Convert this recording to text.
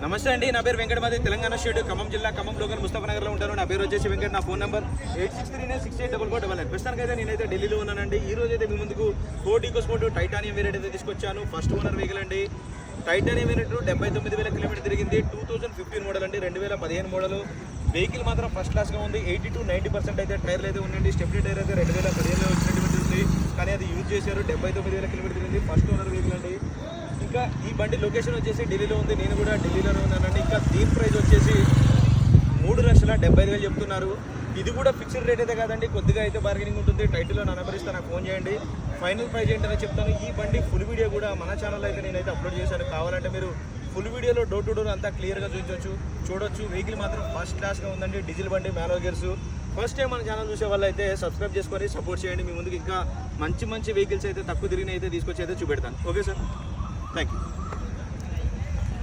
నమస్తే అండి, నా పేరు వెంకటమాది, తెలంగాణ స్టేట్ ఖమ్మం జిల్లా ఖమ్మం లోకల్ ముస్తఫానగర్లో ఉంటాను. నా పేరు వచ్చేసి వెంకట. నా ఫోన్ నెంబర్ 8639684499. ప్రస్తుతానికి అయితే నేనైతే ఢిల్లీలో ఉన్నానండి. ఈ రోజు అయితే మీ ముందుకు ఫోర్డ్ ఈకోస్పోర్ట్ టైటానియం వేరియట్ అయితే తీసుకొచ్చాను. ఫస్ట్ ఓనర్ వెహికల్ అండి. టైటానియం వేరియట్ 79,000 కిలోమీటర్ తిరిగింది. 2015 మోడల్ అండి, 2015 మోడల్. వెహికల్ మాత్రం ఫస్ట్ క్లాస్గా ఉంది. 80 to 90% అయితే టైర్లు అయితే ఉండండి. స్టెప్నీ టైర్ అయితే 2015లో వచ్చినటువంటి ఉంది, కానీ అది యూజ్ చేశారు. 79,000 కిలోమీటర్ తిరిగింది. ఫస్ట్ ఓనర్ వెహికల్ అండి. ఇంకా ఈ బండి లొకేషన్ వచ్చేసి ఢిల్లీలో ఉంది. నేను కూడా ఢిల్లీలోనే ఉన్నానండి. ఇంకా దీని ప్రైస్ వచ్చేసి 3,75,000 చెప్తున్నారు. ఇది కూడా ఫిక్స్డ్ రేట్ అయితే కాదండి, కొద్దిగా అయితే బార్గెనింగ్ ఉంటుంది. టైటిల్లో నా నెంబర్ ఇస్తే నాకు ఫోన్ చేయండి. ఫైనల్ ప్రైస్ ఏంటనే చెప్తాను. ఈ బండి ఫుల్ వీడియో కూడా మన ఛానల్లో అయితే నేనైతే అప్లోడ్ చేశాను. కావాలంటే మీరు ఫుల్ వీడియోలో డోర్ టు డోర్ అంతా క్లియర్గా చూడొచ్చు. వెహికల్ మాత్రం ఫస్ట్ క్లాస్గా ఉందండి. డీజిల్ బండి, మ్యాలో గేర్స్. ఫస్ట్ టైం మన ఛానల్ చూసే వాళ్ళు అయితే సబ్స్క్రైబ్ చేసుకొని సపోర్ట్ చేయండి. మీ ముందుకు ఇంకా మంచి వెహికల్స్ అయితే తక్కువ తిరిగిన అయితే తీసుకొచ్చి అయితే చూపెడతాను. Okay sir, thank you.